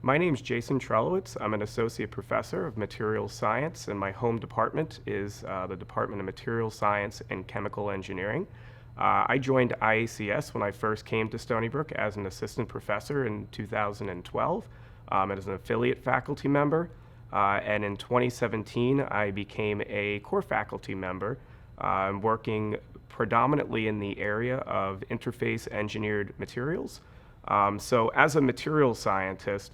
My name's Jason Trelewicz. I'm an associate professor of materials science, and my home department is the Department of Materials Science and Chemical Engineering. I joined IACS when I first came to Stony Brook as an assistant professor in 2012 and as an affiliate faculty member. And in 2017, I became a core faculty member, working predominantly in the area of interface engineered materials. So as a materials scientist,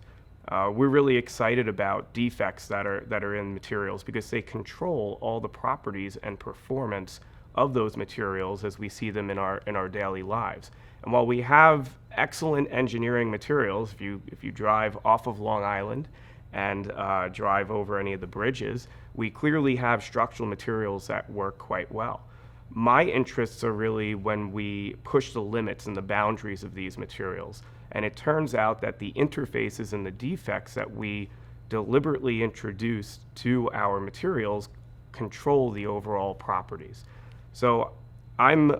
we're really excited about defects that are in materials because they control all the properties and performance of those materials as we see them in our daily lives. And while we have excellent engineering materials, if you drive off of Long Island and drive over any of the bridges, we clearly have structural materials that work quite well. My interests are really when we push the limits and the boundaries of these materials. And it turns out that the interfaces and the defects that we deliberately introduce to our materials control the overall properties. So I'm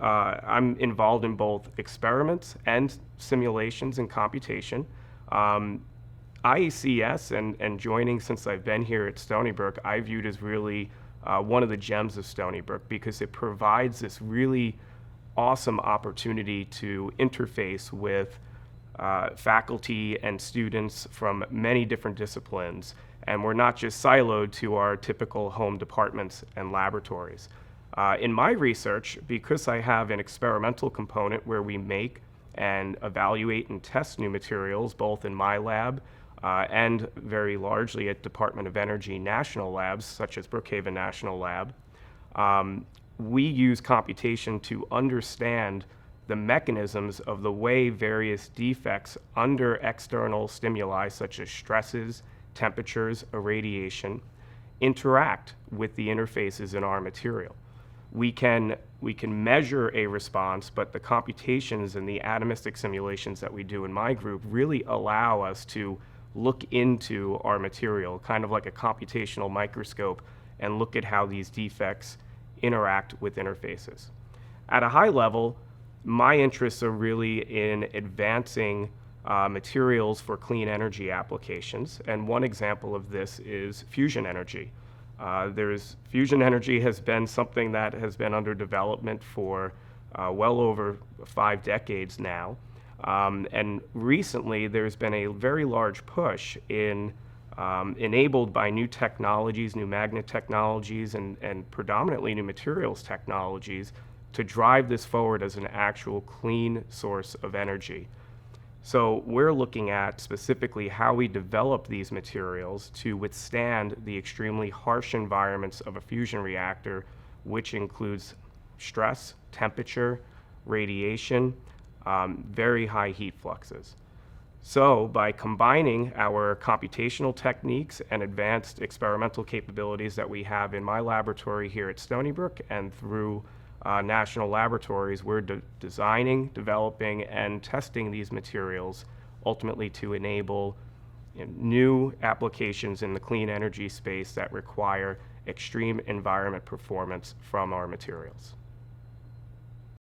involved in both experiments and simulations and computation. IACS and joining since I've been here at Stony Brook, I viewed as really one of the gems of Stony Brook because it provides this really awesome opportunity to interface with faculty and students from many different disciplines, and we're not just siloed to our typical home departments and laboratories. In my research, because I have an experimental component where we make and evaluate and test new materials, both in my lab and very largely at Department of Energy national labs, such as Brookhaven National Lab, we use computation to understand the mechanisms of the way various defects under external stimuli, such as stresses, temperatures, irradiation, interact with the interfaces in our material. We can measure a response, but the computations and the atomistic simulations that we do in my group really allow us to look into our material, kind of like a computational microscope, and look at how these defects interact with interfaces. At a high level, my interests are really in advancing materials for clean energy applications, and one example of this is fusion energy. Fusion energy has been something that has been under development for well over 5 decades now, and recently there's been a very large push enabled by new technologies, new magnet technologies, and predominantly new materials technologies to drive this forward as an actual clean source of energy. So we're looking at specifically how we develop these materials to withstand the extremely harsh environments of a fusion reactor, which includes stress, temperature, radiation, very high heat fluxes. So by combining our computational techniques and advanced experimental capabilities that we have in my laboratory here at Stony Brook and through national laboratories, we're designing, developing, and testing these materials ultimately to enable new applications in the clean energy space that require extreme environment performance from our materials.